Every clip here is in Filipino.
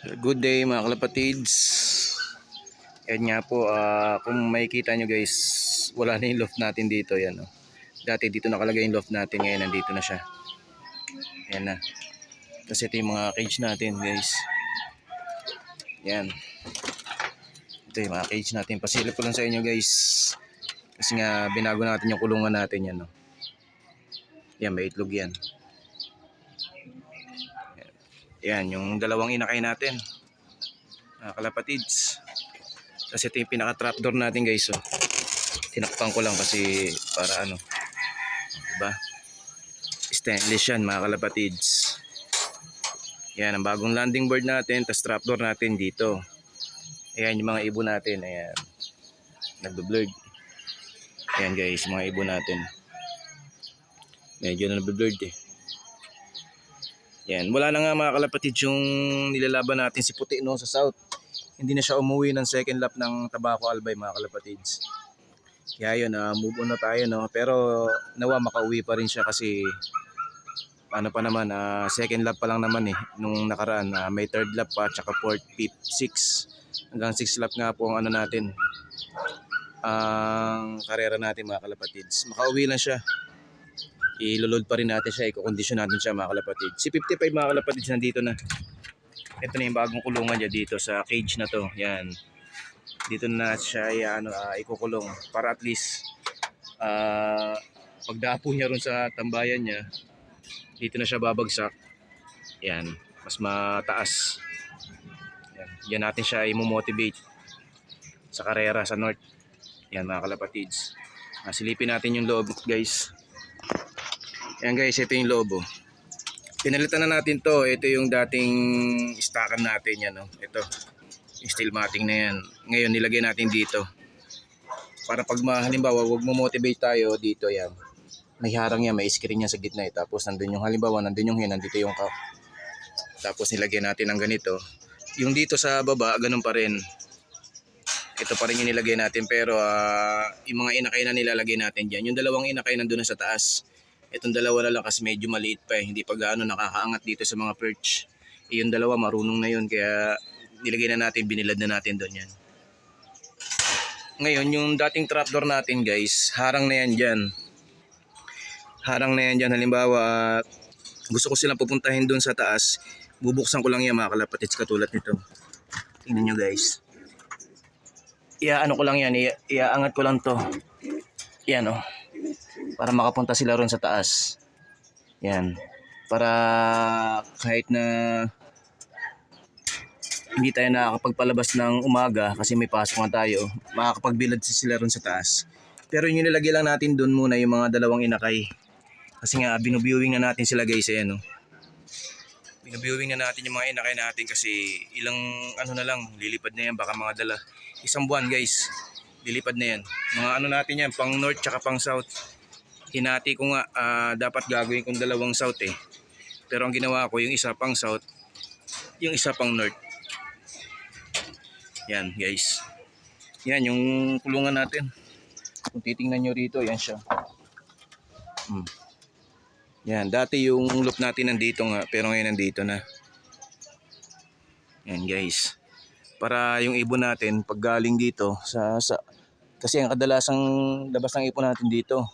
Good day mga kalapatids. Yan nga po, kung makikita nyo guys, wala na yung loft natin dito. Yan, oh. Dati dito nakalagay yung loft natin, ngayon nandito na siya. Yan na. Kasi ito yung mga cage natin guys. Yan. Ito yung mga cage natin. Pasilip ko lang sa inyo guys. Kasi nga binago natin yung kulungan natin yan. Oh. Yan, may itlog yan. Yan, yung dalawang inakay natin. Mga kalapatids. Kasi ito yung pinaka-trapdoor natin guys. Oh. Tinakpan ko lang kasi para ano. Diba? Stainless yan mga kalapatids. Yan ang bagong landing board natin. Tapos trapdoor natin dito. Ayan yung mga ibon natin. Ayan. Nagbe-blurred. Ayan guys, mga ibon natin. Medyo na nagbe-blurred eh. Yan. Wala na nga mga kalapatids yung nilalaban natin si Puti no sa south. Hindi na siya umuwi ng second lap ng Tabaco Albay mga kalapatids. Kaya yun, move on na tayo no. Pero nawa makauwi pa rin siya kasi ano pa naman, second lap pa lang naman eh. Nung nakaraan, may third lap pa, tsaka fourth, fifth, sixth. Hanggang 6 lap nga po ang ano natin. Ang karera natin mga kalapatids. Makauwi lang siya. Ilulod pa rin natin siya, i-condition natin siya mga kalapatids. Si 55 mga kalapatids nandito na. Ito na yung bagong kulungan niya dito sa cage na to. Yan. Dito na siya ikukulong para at least pagdapo niya ron sa tambayan niya, dito na siya babagsak. Yan, mas mataas. Yan, yan natin siya i-motivate sa karera sa north. Yan mga kalapatids. Silipin natin yung loob guys. Yan guys, ito yung loob. Oh. Pinalitan na natin to. Ito yung dating stockan natin yan. Oh. Ito. Yung steel matting na yan. Ngayon nilagay natin dito. Para pag halimbawa wag mo motivate tayo dito yan. May harang yan, may screen yan sa gitna. Tapos nandun yung halimbawa, nandun yung hin, nandito yung cup. Tapos nilagay natin ng ganito. Yung dito sa baba, ganun pa rin. Ito pa rin yung nilagay natin. Pero yung mga inakay na nilalagay natin dyan. Yung dalawang inakay nandun na sa taas. Itong dalawa na lang kasi medyo maliit pa eh. Hindi pa gaano nakakaangat dito sa mga perch. Yung dalawa marunong na yun. Kaya nilagay na natin, binilad na natin doon yan. Ngayon yung dating trapdoor natin guys, harang na yan dyan. Harang na yan dyan. Halimbawa, gusto ko silang pupuntahin doon sa taas. Bubuksan ko lang yan mga kalapatids katulad nito. Tingnan nyo guys. Iaano ko lang yan, iaangat ko lang to. Yan oh. Para makapunta sila ron sa taas. Yan. Para kahit na hindi tayo nakakapagpalabas ng umaga kasi may pasok na tayo, makakapagbilad sila ron sa taas. Pero yung nilagay lang natin doon muna yung mga dalawang inakay. Kasi nga binubiewing na natin sila guys. Ayan, oh. Binubiewing na natin yung mga inakay natin kasi ilang ano na lang, lilipad na yan. Baka mga isang buwan guys. Lilipad na yan. Mga ano natin yan, pang north tsaka pang south. Hinati ko nga, dapat gagawin kong dalawang south eh. Pero ang ginawa ko, yung isa pang south, yung isa pang north. Yan guys. Yan yung kulungan natin. Kung titingnan nyo rito, yan siya. Yan, dati yung loop natin nandito nga, pero ngayon nandito na. Yan guys. Para yung ibon natin, pag galing dito, kasi ang kadalasang labas ng ibon natin dito,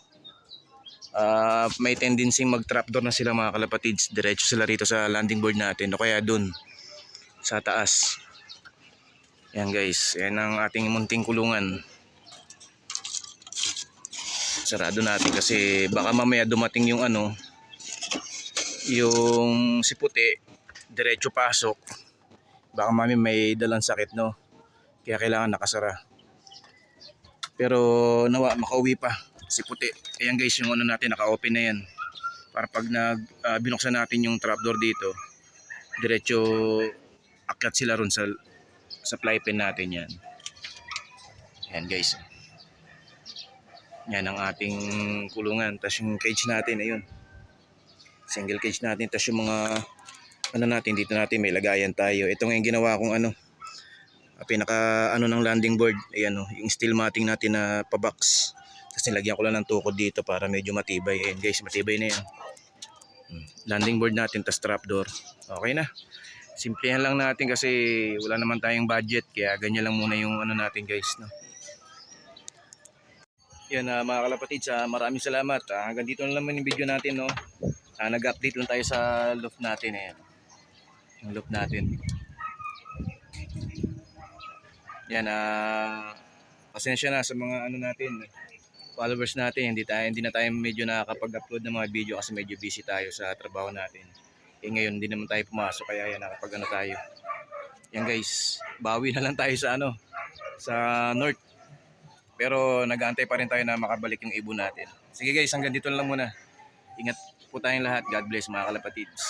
may tendency mag-trapdoor na sila mga kalapatids. Diretso sila rito sa landing board natin o kaya dun sa taas. Yan guys, yan ang ating munting kulungan. Sarado natin kasi baka mamaya dumating yung yung si Puti, diretso pasok. Baka mamaya may dalang sakit no. Kaya kailangan nakasara. Pero nawa makauwi pa si Puti. Ayan guys, yung natin naka-open na yan. Para pag binuksan natin yung trapdoor dito, diretso akyat sila ron sa fly pen natin yan. Yan guys. Yan ang ating kulungan. Tapos yung cage natin, ayun. Single cage natin. Tapos yung mga natin, dito natin may lagayan tayo. Ito nga yung ginawa kong pinaka ng landing board. Ayan o, yung steel matting natin na pa-box. Tapos nilagyan ko lang ng tukod dito para medyo matibay. Ayan guys, matibay na yan. Landing board natin, tapos trapdoor. Okay na. Simplihan lang natin kasi wala naman tayong budget, kaya ganyan lang muna yung ano natin guys, no. Yan mga kalapatids, maraming salamat. Hanggang dito na naman yung video natin, no. Nag-update lang tayo sa loft natin, eh. Yung loft natin. Yan, pasensya na sa mga ano natin, followers natin. Hindi na tayo medyo nakakapag-upload ng mga video kasi medyo busy tayo sa trabaho natin. Ngayon hindi naman tayo pumasok, kaya yan, nakapag ano tayo. Yan guys, bawi na lang tayo sa ano, sa north. Pero nag-aantay pa rin tayo na makabalik yung ibon natin. Sige guys, hanggang dito na lang muna. Ingat po tayong lahat. God bless mga kalapatids.